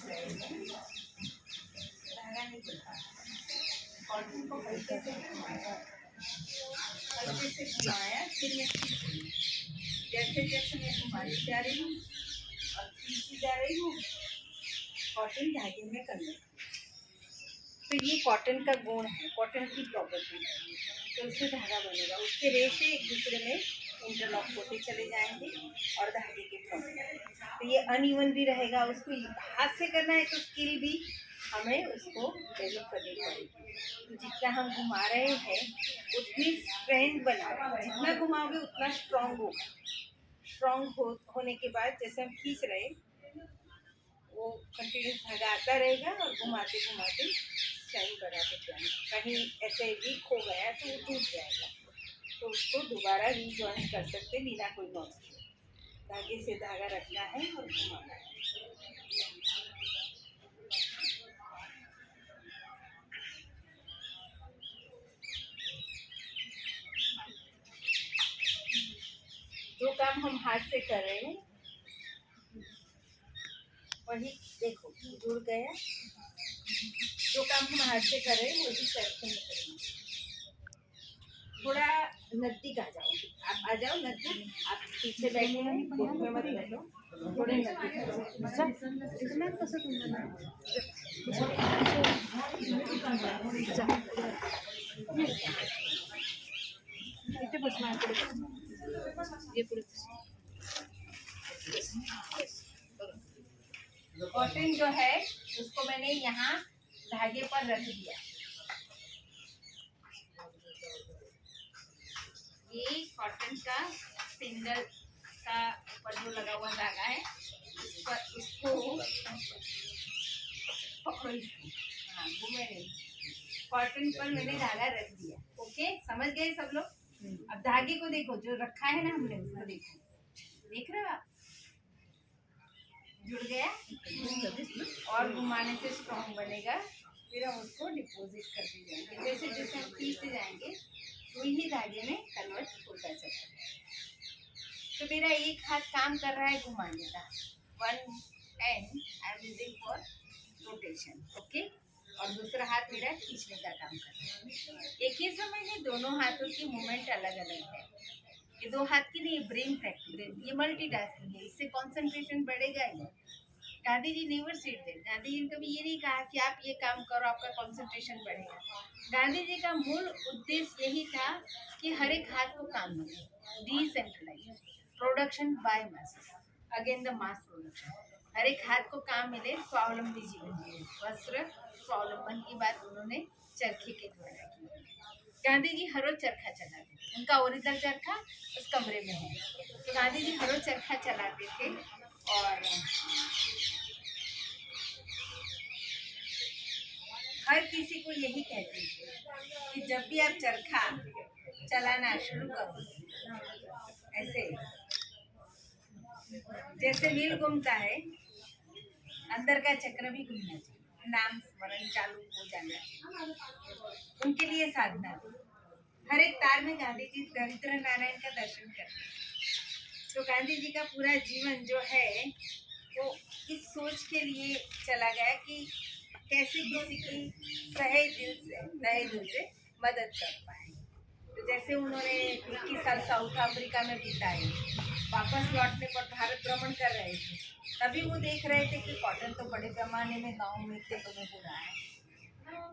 रहे हैं, धागा नहीं बनता। कॉटन को हल्के से घुमाया, फिर मैं खींची। जैसे जैसे मैं घुमाती जा रही हूँ और खींचती जा रही हूँ, कॉटन धागे में कन्वर्ट। तो ये कॉटन का गुण है, कॉटन की प्रॉपर्टी है। तो उससे धागा बनेगा, उसके रेशे एक दूसरे में इंटरलॉक होते चले जाएंगे और धागे के फॉर्म। तो ये अनइवन भी रहेगा। उसको हाथ से करना है तो स्किल भी हमें उसको डेवलप करनी पड़ेगी। तो जितना हम घुमा रहे हैं उतनी स्ट्रेंथ बना रहे हैं, जितना घुमाओगे उतना स्ट्रांग होगा। स्ट्रांग होने के बाद जैसे हम खींच रहे, वो कंटिन्यूस धागा आता रहेगा और घुमाते घुमाते स्ट्रेंथ बढ़ाते जाएंगे। कहीं ऐसे वीक हो गया तो वो टूट जाएगा, तो उसको दोबारा रीजॉइन कर सकते बिना कोई लॉस के। धागे से धागा रखना है और घुमाना है। जो काम हम हाथ से कर रहे हैं वही देखो जुड़ गया। जो काम हम हाथ से कर रहे हैं वही चरखे में करेंगे। थोड़ा नजदीक आ जाओ, आप आ जाओ नजदीक। आप पीछे बैठे हैं, ग्रुप में मत बैठो, थोड़े नजदीक आ जाओ। कॉटन जो है उसको मैंने यहाँ धागे पर रख दिया। ये कॉटन का स्पिंडल का ऊपर जो लगा हुआ धागा है उसको पकड़ो, इसको हाँ घूमे नहीं। कॉटन पर मैंने धागा रख दिया। ओके, समझ गए सब लोग? अब धागे को देखो, जो रखा है ना हमने उसको देखो, देख रहे हो आप? जुड़ गया और घुमाने से स्ट्रॉन्ग बनेगा। फिर हम उसको डिपॉजिट करते जाएंगे। जैसे जैसे हम खींचते जाएंगे वही धागे में कन्वर्ट होता चला जाएगा। तो मेरा एक हाथ काम कर रहा है घुमाने का, one and I am using for rotation, okay, और दूसरा हाथ मेरा खींचने का काम कर रहा है। एक ही समय में दोनों हाथों की मूवमेंट अलग अलग है। ये दो हाथ की नहीं, ब्रेन प्रैक्टिस है, ये मल्टीटास्किंग है, इससे कंसंट्रेशन बढ़ेगा ही। Gandhi ji never said that. Gandhi ji ने कभी ये नहीं कहा कि आप ये काम करो आपका कंसंट्रेशन बढ़ेगा। गांधी जी का मूल उद्देश्य यही था कि हर एक हाथ को काम मिले, decentralize production by masses, again the mass production. हर एक हाथ को काम मिले, स्वावलंबी जीवन जिए। वस्त्र स्वावलंबन की बात उन्होंने चरखे के द्वारा की। गांधी जी हर रोज चरखा चलाते थे, उनका ओरिजिनल चरखा उस कमरे में है। तो गांधी जी हर रोज चरखा चलाते थे और हर किसी को यही कहते थे कि जब भी आप चरखा चलाना शुरू करो, ऐसे जैसे व्हील घूमता है अंदर का चक्र भी घूमना चाहिए, नाम स्मरण चालू हो जाना चाहिए। उनके लिए साधना थी। हर एक तार में गांधी जी दरिद्र नारायण का दर्शन करते। तो गांधी जी का पूरा जीवन जो है वो इस सोच के लिए चला गया कि कैसे किसी की तहे दिल से मदद कर पाए। तो जैसे उन्होंने 21 साल साउथ अफ्रीका में बिताए, वापस लौटने पर भारत भ्रमण कर रहे थे, तभी वो देख रहे थे कि कॉटन तो बड़े पैमाने में गाँव में खेतों में हो रहा है।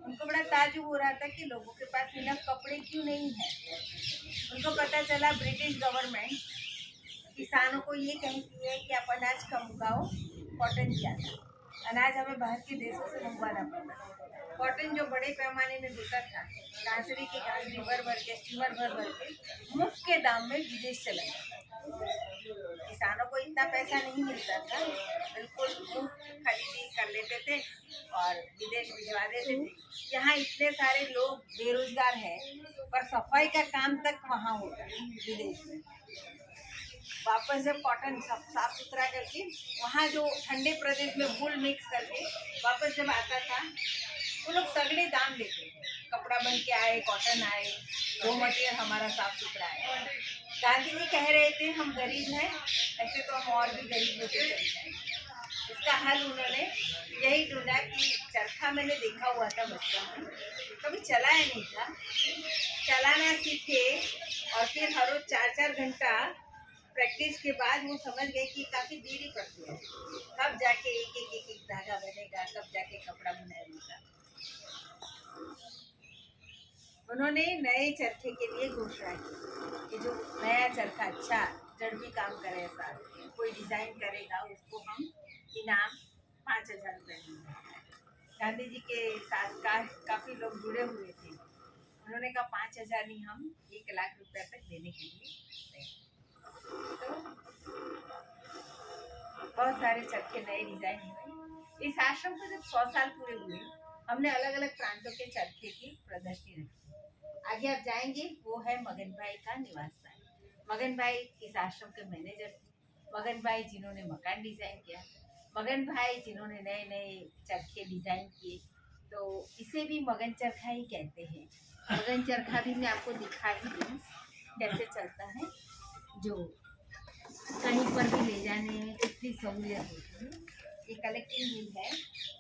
उनको बड़ा ताज्जुब हो रहा था कि लोगों के पास इनफ कपड़े क्यों नहीं है। उनको पता चला ब्रिटिश गवर्नमेंट किसानों को ये कहती है कि आप अनाज कम उगाओ, कॉटन ज़्यादा। अनाज हमें बाहर के देशों से मंगवाना पड़ता। कॉटन जो बड़े पैमाने में बिकता था, गांसरी की गांसरी भर भर के, स्टीमर भर भर के मुफ्त के दाम में विदेश चला जाता। किसानों को इतना पैसा नहीं मिलता था, बिल्कुल मुफ्त खरीदी कर लेते थे और विदेश भिजवा देते थे। यहाँ इतने सारे लोग बेरोजगार हैं पर सफाई का काम तक वहाँ होता है विदेश में। वापस जब कॉटन साफ सुथरा करके वहाँ जो ठंडे प्रदेश में वूल मिक्स करके वापस जब आता था, वो लोग तगड़े दाम लेते थे। कपड़ा बन के आए, कॉटन आए, वो मटेरियल हमारा साफ सुथरा है। गांधी जी कह रहे थे हम गरीब हैं, ऐसे तो हम और भी गरीब होते चले जाएंगे। इसका हल उन्होंने ढूंढा कि चरखा मैंने देखा हुआ था बचपन में, कभी चलाया नहीं था। चलाना सीखे और फिर हर रोज 4-4 घंटा प्रैक्टिस के बाद वो समझ गए कि काफी देरी पड़ती है, कब जाके एक धागा बनेगा, कब जाके कपड़ा बुनाई होगा। उन्होंने नए चरखे के लिए घोषणा की कि जो नया चरखा अच्छा जड़ भी काम करे, ऐसा कोई डिजाइन करेगा उसको हम इनाम 5,000 रुपये देंगे। गांधी जी के साथ काफी लोग जुड़े हुए थे। उन्होंने कहा 5,000 नहीं, हम 1 लाख रुपए तक देने के लिए। तो बहुत सारे चरखे नए डिजाइन हुए। इस आश्रम को जब 100 साल पूरे हुए, हमने अलग अलग प्रांतों के चरखे की प्रदर्शनी रखी। आगे आप जाएंगे, वो है मगन भाई का निवास स्थान। मगन भाई इस आश्रम के मैनेजर थे। मगन भाई जिन्होंने मकान डिजाइन किया, मगन भाई जिन्होंने नए नए चरखे डिजाइन किए, तो इसे भी मगन चरखा ही कहते हैं। मगन चरखा भी मैं आपको दिखा ही दूँ कैसे चलता है, जो कहीं पर भी ले जाने में कितनी सहूलियत होती है। ये कलेक्टिंग व्हील है,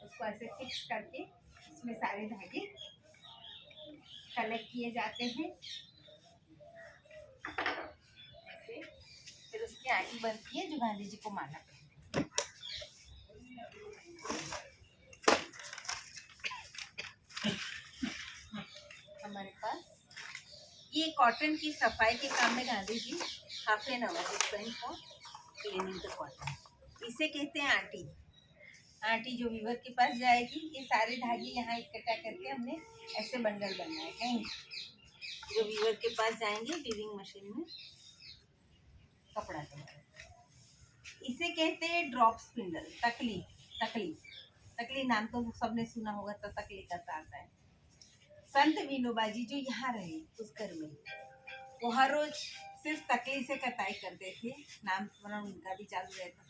उसको ऐसे फिक्स करके इसमें सारे धागे कलेक्ट किए जाते हैं ऐसे, फिर उसकी आटी बनती है जो गांधी जी को माला करते हैं। हमारे पास ये कॉटन की सफाई के काम में Gandhi ji half an hour spend for cleaning the cotton. इसे कहते हैं आटी। आटी जो वीवर के पास जाएगी, ये सारे धागे यहाँ इकट्ठा करके हमने ऐसे बंडल बनाए हैं जो वीवर के पास जाएंगे वीविंग मशीन में कपड़ा तैयार। इसे कहते हैं ड्रॉप स्पिंडल। तकली तकली तकली नाम तो सबने सुना होगा, तो तकली का आता है। संत विनोबा जी जो यहाँ रहे उस घर में, वो हर रोज सिर्फ तकली से कताई करते थे। नाम उनका भी चालू रहता।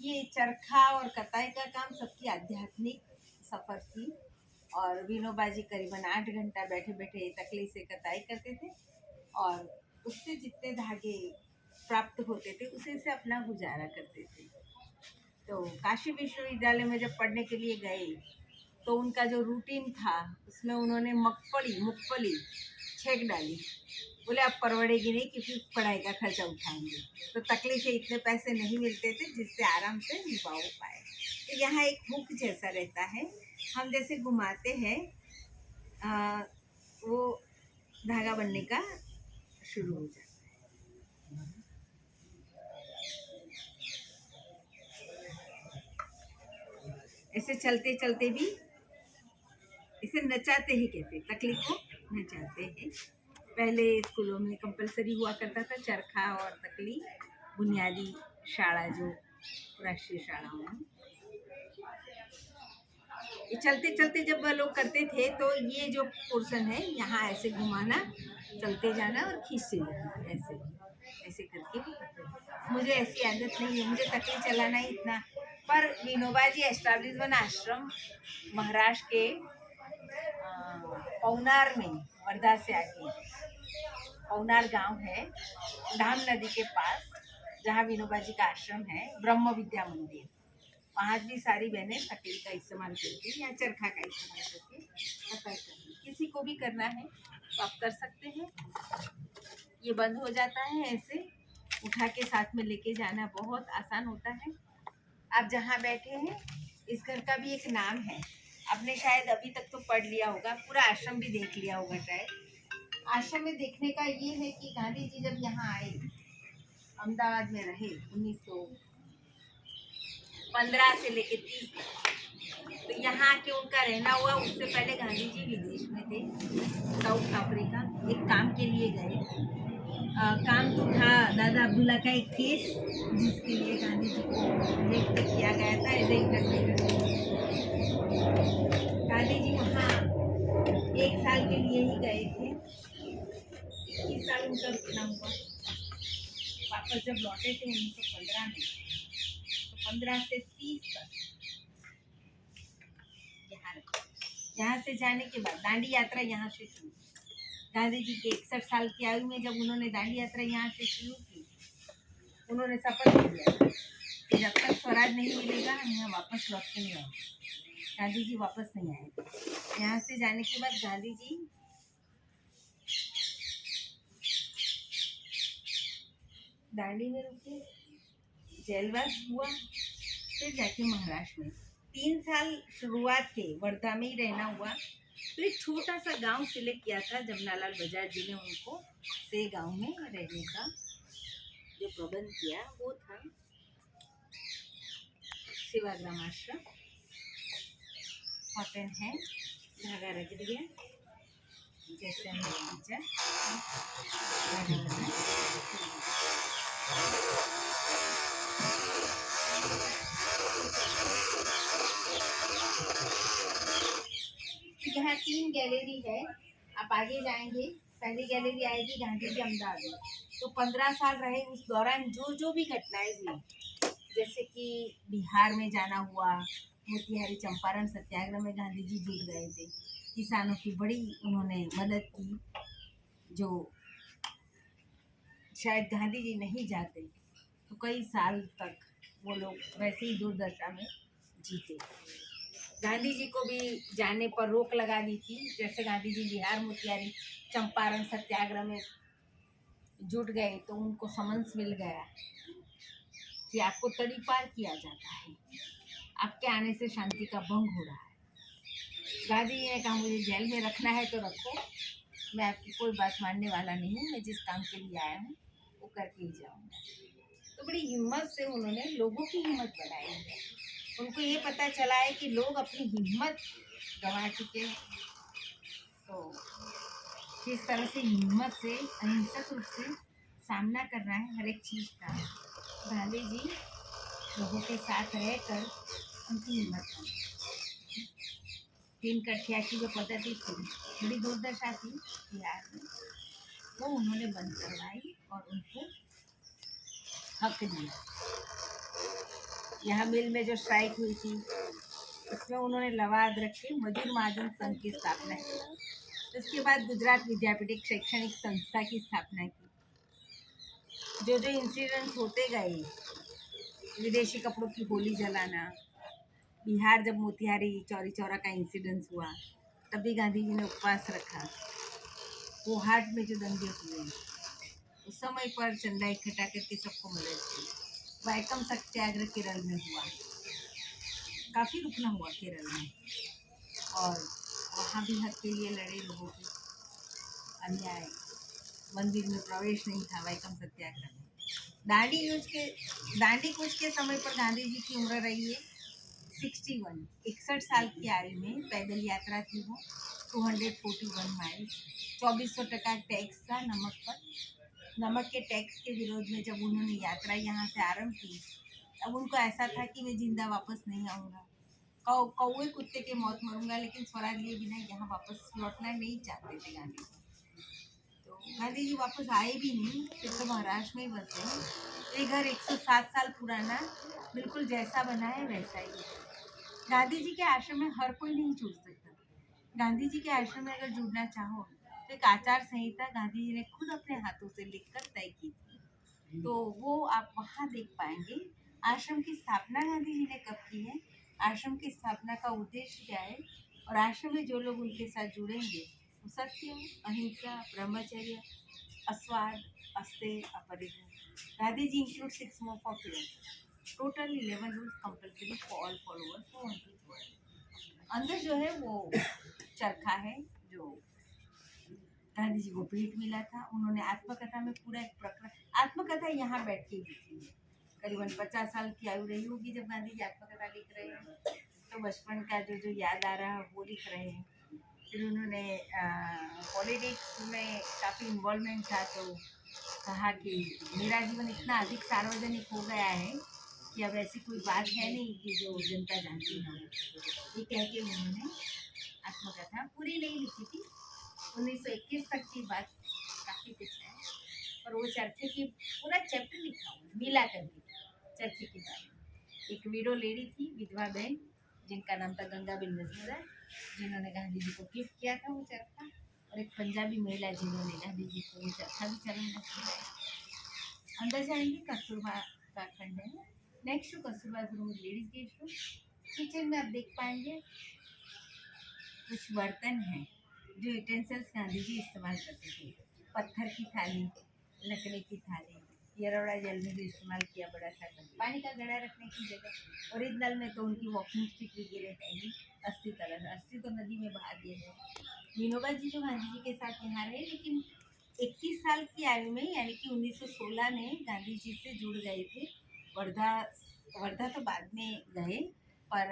ये चरखा और कताई का काम सबकी आध्यात्मिक सफर थी, और विनोबा जी करीबन 8 घंटा बैठे बैठे तकली से कताई करते थे, और उससे जितने धागे प्राप्त होते थे उसी से अपना गुजारा करते थे। तो काशी विश्वविद्यालय में जब पढ़ने के लिए गए, तो उनका जो रूटीन था उसमें उन्होंने मूंगफली छेक डाली। बोले अब परवड़ेगी नहीं क्योंकि पढ़ाई का खर्चा उठाएंगे। तो तकली से इतने पैसे नहीं मिलते थे जिससे आराम से निभा हो पाए। तो यहाँ एक हुक जैसा रहता है, हम जैसे घुमाते हैं वो धागा बनने का शुरू हो जाता है। ऐसे चलते चलते भी इसे नचाते ही कहते, तकली को नचाते हैं। पहले स्कूलों में कंपलसरी हुआ करता था चरखा और तकली, बुनियादी शाला जो राष्ट्रीय शालाओं में। ये चलते चलते जब लोग करते थे, तो ये जो पोर्शन है यहाँ ऐसे घुमाना, चलते जाना और खींचते जाना, ऐसे ऐसे करके। मुझे ऐसी आदत नहीं है, मुझे तकली चलाना ही इतना। पर विनोबा जी एस्टैब्लिश बना आश्रम महाराष्ट्र के पौनार में, वर्धा से आगे पौनार गांव है, धाम नदी के पास, जहाँ विनोबा जी का आश्रम है, ब्रह्म विद्या मंदिर। वहाँ भी सारी बहनें तकली का इस्तेमाल करती या चरखा का इस्तेमाल करके कताई करती। किसी को भी करना है तो आप कर सकते हैं। ये बंद हो जाता है, ऐसे उठा के साथ में लेके जाना बहुत आसान होता है। आप जहाँ बैठे हैं, इस घर का भी एक नाम है, आपने शायद अभी तक तो पढ़ लिया होगा, पूरा आश्रम भी देख लिया होगा शायद। आश्रम में देखने का ये है कि गांधी जी जब यहाँ आए, अहमदाबाद में रहे 1915 से लेके 30 तक, तो यहाँ के उनका रहना हुआ। उससे पहले गांधी जी विदेश में थे, साउथ अफ्रीका, एक काम के लिए गए। काम तो था दादा अब्दुल्ला का एक केस, जिसके लिए गांधी जी को नियुक्त किया गया था as a interpreter. Gandhi ji वहाँ 1 साल के लिए ही गए थे। 21 साल उनका रुकना हुआ। वापस जब लौटे थे 1915 में, तो 15 से 30 तक यहाँ से जाने के बाद दांडी यात्रा यहाँ से शुरू। गांधी जी के 61 साल की आयु में जब उन्होंने दांडी यात्रा यहाँ से शुरू की, उन्होंने शपथ लिया कि जब तक स्वराज नहीं मिलेगा हम यहाँ वापस लौट के नहीं आएंगे। गांधी जी वापस नहीं आए थे। यहाँ से जाने के बाद गांधी जी दांडी में रुके, जेलवास हुआ, फिर जाके महाराष्ट्र में 3 साल शुरुआत के वर्धा में ही रहना हुआ। तो एक छोटा सा गांव सिलेक्ट किया था जमनालाल बजाज जी ने उनको, से गांव में रहने का जो प्रबंध किया वो था सेवाग्राम आश्रम। कॉटन है, धागा रख दिया जैसे हमने खींचा, धागा बना। यहाँ 3 गैलरी है, आप आगे जाएंगे, पहली गैलरी आएगी गांधी जी अहमदाबाद में। तो 15 साल रहे, उस दौरान जो जो भी घटनाएं हुई, जैसे कि बिहार में जाना हुआ, मोतिहारी चंपारण सत्याग्रह में गांधी जी जुट गए थे, किसानों की बड़ी उन्होंने मदद की, जो शायद गांधी जी नहीं जाते तो कई साल तक वो लोग वैसे ही दुर्दशा में जीते। गांधी जी को भी जाने पर रोक लगा दी थी, जैसे गांधी जी बिहार मोतिहारी चंपारण सत्याग्रह में जुट गए तो उनको समन्स मिल गया कि आपको तड़ीपार किया जाता है, आपके आने से शांति का भंग हो रहा है। गांधी जी ने कहा मुझे जेल में रखना है तो रखो, मैं आपकी कोई बात मानने वाला नहीं हूँ, मैं जिस काम के लिए आया हूँ वो करके ही जाऊँगा। तो बड़ी हिम्मत से उन्होंने लोगों की हिम्मत बढ़ाई है। उनको ये पता चला है कि लोग अपनी हिम्मत गंवा चुके हैं, तो किस तरह से हिम्मत से अहिंसक रूप से सामना करना है हर एक चीज़ का। गांधी जी लोगों के साथ रहकर उनकी हिम्मत की। 3 कठिया की जो पद्धति थी, बड़ी दुर्दशा थी बिहार में, वो उन्होंने बंद करवाई और उनको हक दिया। यहाँ मिल में जो स्ट्राइक हुई थी उसमें उन्होंने लवा अदरक के मजदूर महाजन संघ की स्थापना की। उसके बाद गुजरात विद्यापीठ एक शैक्षणिक संस्था की स्थापना की। जो जो इंसिडेंट्स होते गए, विदेशी कपड़ों की होली जलाना, बिहार जब मोतिहारी चौरी चौरा का इंसिडेंस हुआ तभी गांधी जी ने उपवास रखा। वो हाट में जो दंगे हुए उस समय पर चंदा इकट्ठा करके सबको मदद की। वैकम सत्याग्रह केरल में हुआ, काफ़ी रुकना हुआ केरल में, और वहाँ भी हक के लिए लड़े लोगों की। अन्याय, मंदिर में प्रवेश नहीं था वैकम सत्याग्रह में। दांडी कूच के समय पर गांधी जी की उम्र रही है 61 साल की आयु में पैदल यात्रा थी वो 241 माइल्स। 2400 टका टैक्स था नमक पर। नमक के टैक्स के विरोध में जब उन्होंने यात्रा यहाँ से आरंभ की, अब उनको ऐसा था कि मैं जिंदा वापस नहीं आऊँगा, कौवे कुत्ते के मौत मरूंगा, लेकिन स्वराज लिए बिना यहाँ वापस लौटना नहीं चाहते थे गांधी जी। तो गांधी जी वापस आए भी नहीं, फिर तो महाराष्ट्र में ही बस गए। ये घर 107 साल पुराना, बिल्कुल जैसा बना है वैसा ही है। गांधी जी के आश्रम में हर कोई नहीं जुड़ सकता। गांधी जी के आश्रम में अगर जुड़ना चाहो तो एक आचार संहिता गांधी जी ने खुद अपने हाथों से लिखकर तय की थी, तो वो आप वहाँ देख पाएंगे। आश्रम की स्थापना गांधी जी ने कब की है, आश्रम की स्थापना का उद्देश्य क्या है, और आश्रम में जो लोग उनके साथ जुड़ेंगे वो सत्य, अहिंसा, ब्रह्मचर्य, अस्वाद, अस्तेय, अपरिग्रह। Gandhi ji include 6 more for freedom. Total 11 rules compulsory for all followers for world. अंदर जो है वो चरखा है जो गांधी जी को भेंट मिला था। उन्होंने आत्मकथा में पूरा एक प्रकरण, आत्मकथा यहाँ बैठ के लिखी है। करीबन 50 साल की आयु रही होगी जब गांधी जी आत्मकथा लिख रहे हैं, तो बचपन का जो जो याद आ रहा है वो लिख रहे हैं। फिर उन्होंने पॉलिटिक्स में काफ़ी इन्वॉल्वमेंट था, तो कहा कि मेरा जीवन इतना अधिक सार्वजनिक हो गया है कि अब ऐसी कोई बात है नहीं कि जो जनता जानती ना हो। ये कह के उन्होंने आत्मकथा पूरी नहीं लिखी थी, 1921 तक की बात काफ़ी कुछ है, और वो चरखे की पूरा चैप्टर लिखा हुआ मिला करके चरखे की बात। एक विडो लेडी थी, विधवा बहन, जिनका नाम था गंगाबेन मजूमदार, जिन्होंने गांधी जी को गिफ्ट किया था वो चरखा, और एक पंजाबी महिला जिन्होंने गांधी जी को वो चरखा भी चलाना सिखाया। अंदर जाएंगे, कस्तूरबा का खंड है। Next to Kasturba room ladies guest room, kitchen में आप देख पाएंगे कुछ बर्तन हैं जो यूटेंसिल्स गांधी जी इस्तेमाल करते थे। पत्थर की थाली, लकड़ी की थाली, यरोड़ा जल में भी इस्तेमाल किया, बड़ा सा पानी का घड़ा रखने की जगह। ओरिजिनल में तो उनकी वॉकिंग स्टिक वगैरह है ही। अस्थि तो नदी में बहा दिए गए। विनोबा जी जो गांधी जी के साथ यहाँ रहे, लेकिन 21 साल की आयु में यानी कि 1916 में गांधी जी से जुड़ गए थे। वर्धा वर्धा तो बाद में गए, पर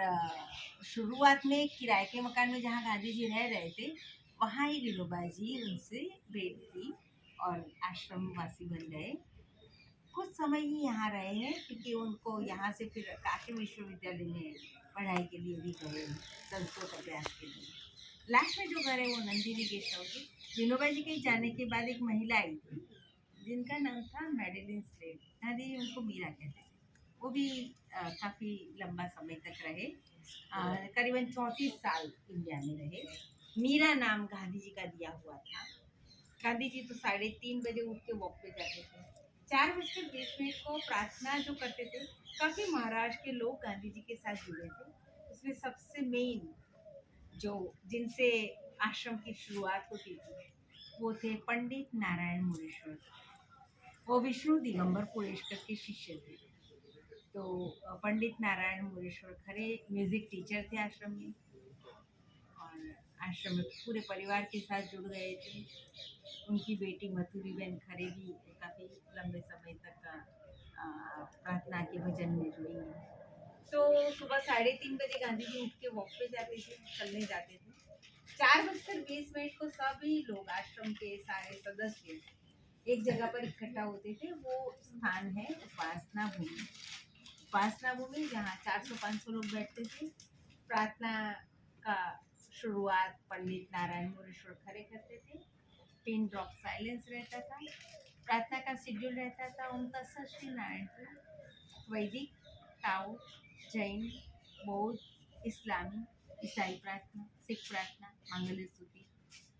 शुरुआत में किराए के मकान में जहाँ गांधी जी रह रहे थे वहाँ ही विनोबा जी उनसे भेंट की और आश्रम वासी बन गए। कुछ समय ही यहाँ रहे हैं, क्योंकि उनको यहाँ से फिर काशी विश्वविद्यालय में पढ़ाई के लिए भी गए, संस्कृत अभ्यास के लिए। लास्ट में जो घर है वो नंदिनी गेस्ट हाउस है। विनोबा जी के जाने के बाद एक महिला आई थी जिनका नाम था मेडेलिन स्लेड। गांधी जी उनको मीरा कहते थे। वो भी काफ़ी लंबा समय तक रहे, करीबन 34 साल इंडिया में रहे। मीरा नाम गांधी जी का दिया हुआ था। गांधी जी तो 3:30 बजे उठ के वॉक पे जाते थे। 4:20 को प्रार्थना जो करते थे, काफ़ी महाराष्ट्र के लोग गांधी जी के साथ जुड़े थे। उसमें सबसे मेन जो जिनसे आश्रम की शुरुआत होती थी वो थे पंडित नारायण मुरेश्वर। वो विष्णु दिगंबर पुरेशकर के शिष्य थे। तो पंडित नारायण मुरेश्वर खरे म्यूजिक टीचर थे आश्रम में, और आश्रम में पूरे परिवार के साथ जुड़ गए थे। उनकी बेटी मथुरी बहन खरे भी काफ़ी लंबे समय तक प्रार्थना के भजन में जुड़ी। तो सुबह 3:30 बजे गांधी जी उठ के वॉक पे जाते थे, चलने जाते थे। 4:20 को सभी लोग आश्रम के सारे सदस्य एक जगह पर इकट्ठा होते थे। वो स्थान है उपासना भूमि। उपासना भूमि जहाँ 400-500 लोग बैठते थे। प्रार्थना का शुरुआत पंडित नारायण मुरेश्वर खरे करते थे। पिन ड्रॉप साइलेंस रहता था। प्रार्थना का शेड्यूल रहता था उनका षष्ठी नारायण, वैदिक, ताओ, जैन, बौद्ध, इस्लामी, ईसाई प्रार्थना, सिख प्रार्थना, मंगल स्तुति,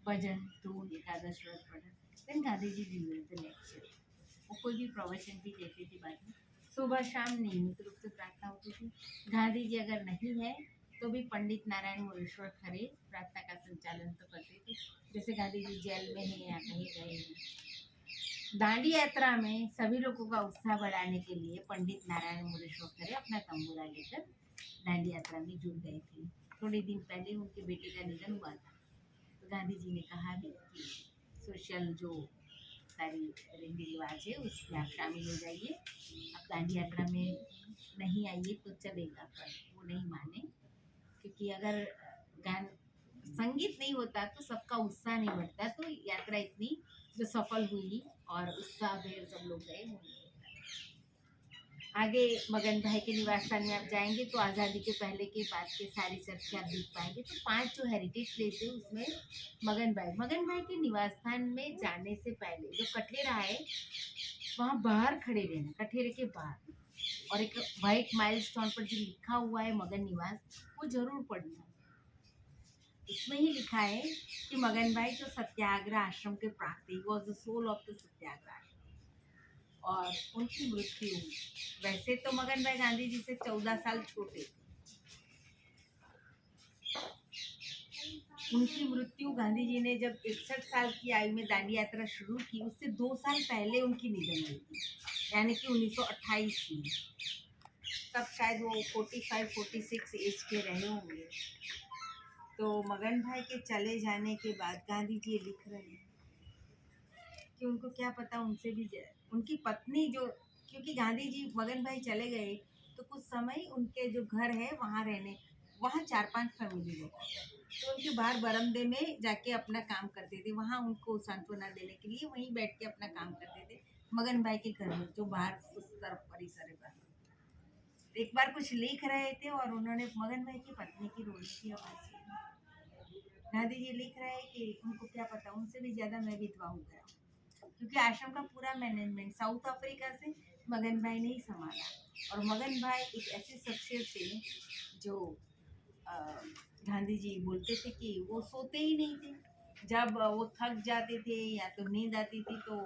भजन, धून, एकादश व्रत पठन। Then Gandhi ji give lecture. वो कोई भी प्रवचन भी देते थे बाद में। सुबह शाम नियमित रूप से प्रार्थना होती थी। गांधी जी अगर नहीं है तो भी पंडित नारायण मुरेश्वर खरे प्रार्थना का संचालन तो करते थे। जैसे गांधी जी जेल में हैं या कहीं गए हैं। दांडी यात्रा में सभी लोगों का उत्साह बढ़ाने के लिए पंडित नारायण मुरेश्वर खरे अपना तंबूरा लेकर दांडी यात्रा में जुड़ गए थे। थोड़े दिन पहले उनके बेटे का निधन हुआ था, तो गांधी जी ने कहा भी कि सोशल जो सारी रीति रिवाज है उसमें आप शामिल हो जाइए। आप दांडी यात्रा में नहीं आइए तो चलेगा, पर वो नहीं माने, क्योंकि अगर गान संगीत नहीं होता तो सबका उत्साह नहीं बढ़ता। तो यात्रा इतनी जो सफल हुई और उत्साह भर सब लोग गए वो नहीं होता। आगे मगन भाई के निवास स्थान में आप जाएंगे तो आज़ादी के पहले के बाद के सारी चर्चा आप देख पाएंगे। तो 5 जो हेरिटेज प्लेस है उसमें मगन भाई के निवास स्थान में जाने से पहले जो कठेरा है वहाँ बाहर खड़े रहना, कठेरे के बाहर, और एक वाइट माइलस्टोन पर जो लिखा हुआ है मगन निवास वो जरूर पढ़ना। इसमें ही लिखा है कि मगन भाई जो सत्याग्रह आश्रम के प्राक्ति was the soul of the Satyagraha. और उनकी मृत्यु, वैसे तो मगन भाई गांधी जी से 14 साल छोटे थे। उनकी मृत्यु गांधी जी ने जब 61 साल की आयु में दांडी यात्रा शुरू की उससे 2 साल पहले उनकी निधन हुई थी, यानी कि 1928 में। तब शायद वो 45-46 एज के रहे होंगे। तो मगन भाई के चले जाने के बाद गांधी जी लिख रहे हैं कि उनको क्या पता उनसे भी उनकी पत्नी जो, क्योंकि गांधी जी मगन भाई चले गए तो कुछ समय उनके जो घर है वहाँ रहने, वहाँ 4-5 फैमिली रहती है, तो उनके बाहर बरामदे में जाके अपना काम करते थे। वहाँ उनको सांत्वना देने के लिए वहीं बैठ के अपना काम करते थे मगन भाई के घर में, जो बाहर उस तरफ परिसर है। एक बार कुछ लिख रहे थे और उन्होंने मगन भाई की पत्नी की रोने की आवाज़ सुनी। गांधी जी लिख रहे हैं कि उनको क्या पता, उनसे भी ज़्यादा मैं विधवा हो गया, क्योंकि आश्रम का पूरा मैनेजमेंट साउथ अफ्रीका से मगन भाई ने ही संभाला। और मगन भाई एक ऐसी शख्सियत थे जो गांधी जी बोलते थे कि वो सोते ही नहीं थे। जब वो थक जाते थे या तो नींद आती थी तो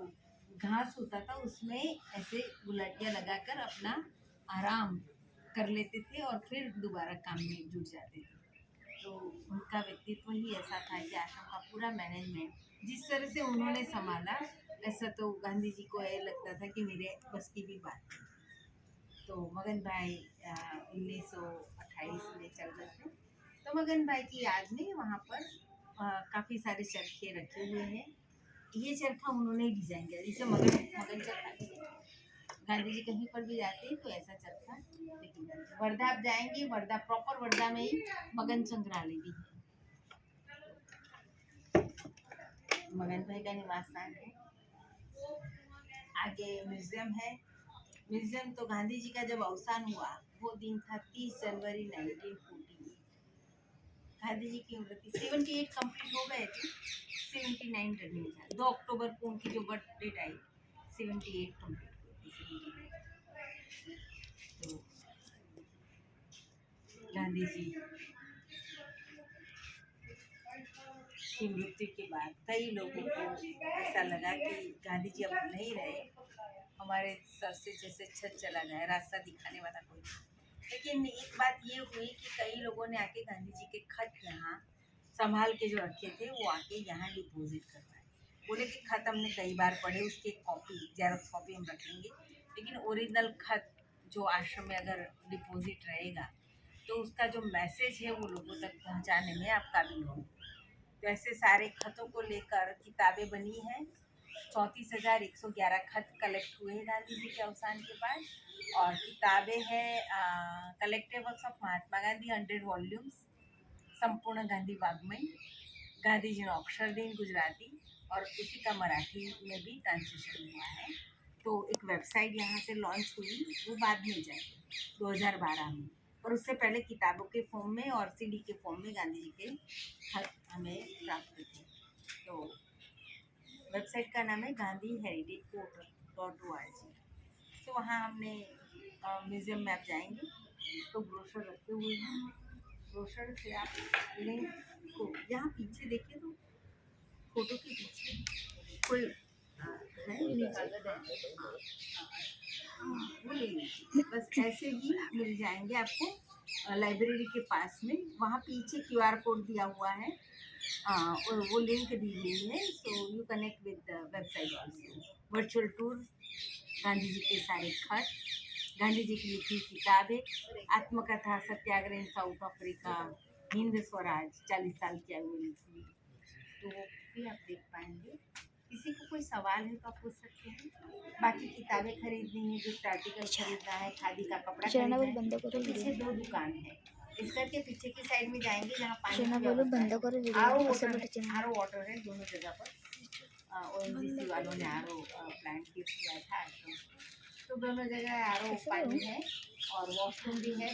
घास होता था उसमें ऐसे गुलटियाँ लगाकर अपना आराम कर लेते थे और फिर दोबारा काम में जुट जाते थे। तो उनका व्यक्तित्व ही ऐसा था कि आश्रम का पूरा मैनेजमेंट जिस तरह से उन्होंने संभाला, ऐसा तो गांधी जी को ये लगता था कि मेरे बस की भी बात है। तो मगन भाई 1928 में चल रहे थे, तो मगन भाई की याद में वहाँ पर काफ़ी सारे चरखे रखे हुए हैं। ये चरखा उन्होंने डिजाइन किया, जिसे मगन मगन चरखा कहते हैं। गांधी जी कहीं पर भी जाते हैं तो ऐसा चरखा लेके जाते हैं। वर्धा आप जाएंगे, वर्धा प्रॉपर वर्धा में ही मगन संग्रहालय भी है। मगन भाई का निवास स्थान है। आगे म्यूजियम है। म्यूजियम तो गांधी जी का जब अवसान हुआ वो दिन था 30 जनवरी 1914। गांधी जी की उम्र थी 78 कंप्लीट हो गए थे, 79 रनिंग था। 2 अक्टूबर को उनकी जो बर्थ डेट आई 78 कंप्लीट हुई थी। तो गांधी जी की मृत्यु के बाद कई लोगों को ऐसा लगा कि गांधी जी अब नहीं रहे, हमारे सर से जैसे छत चला गया, रास्ता दिखाने वाला कोई। लेकिन एक बात ये हुई कि कई लोगों ने आके गांधी जी के खत यहाँ संभाल के जो रखे थे वो आके यहाँ डिपोजिट करवाए। बोले कि खत हमने कई बार पढ़े, उसकी एक कॉपी जेरॉक्स कॉपी हम रखेंगे, लेकिन ओरिजिनल खत जो आश्रम में अगर डिपोजिट रहेगा तो उसका जो मैसेज है वो लोगों तक पहुँचाने में आप काबिल हो। तो ऐसे सारे खतों को लेकर किताबें बनी हैं। 34,111 खत कलेक्ट हुए हैं गांधी जी के अवसान के बाद, और किताबें हैं collected works of Mahatma Gandhi 100 volumes, संपूर्ण गांधी वाग्मय, गांधी जी ने अक्षर दिन गुजराती, और उसी का मराठी में भी ट्रांसलेशन हुआ है। तो एक वेबसाइट यहाँ से लॉन्च हुई, वो बाद में जाएगी 2012 में, और उससे पहले किताबों के फॉर्म में और सीडी के फॉर्म में गांधी जी के खत हमें प्राप्त थे। तो वेबसाइट का नाम है गांधी हेरिटेज पोर्टल.org। तो वहाँ हमने म्यूज़ियम में आप जाएंगे तो ब्रोशर रखे हुए हैं। ब्रोशर से आप लिंक को यहाँ पीछे देखिए, तो फोटो के पीछे कोई है नीचे, वो ले लीजिए। बस ऐसे ही मिल जाएंगे आपको लाइब्रेरी के पास में। वहाँ पीछे QR कोड दिया हुआ है और वो लिंक दी हुई है। So you connect with website also. Virtual tour, Gandhi ji के सारे खत, गांधी जी की लिखी किताबें, आत्मकथा Satyagraha in South Africa, Hind Swaraj 40 साल की आयु में लिखी, तो वो भी आप देख पाएंगे। किसी को कोई सवाल है तो आप पूछ सकते हैं। बाकी किताबें खरीदनी है, गिफ्ट आर्टिकल खरीदना है, खादी का कपड़ा खरीदना है, तो पीछे 2 दुकान है। इस घर के पीछे की साइड में जाएंगे जहाँ पानी की व्यवस्था है, आरो वाटर है दोनों जगह पर। ONGC वालों ने आरो प्लांट किया था, तो दोनों जगह आरो पानी है और वॉशरूम भी है।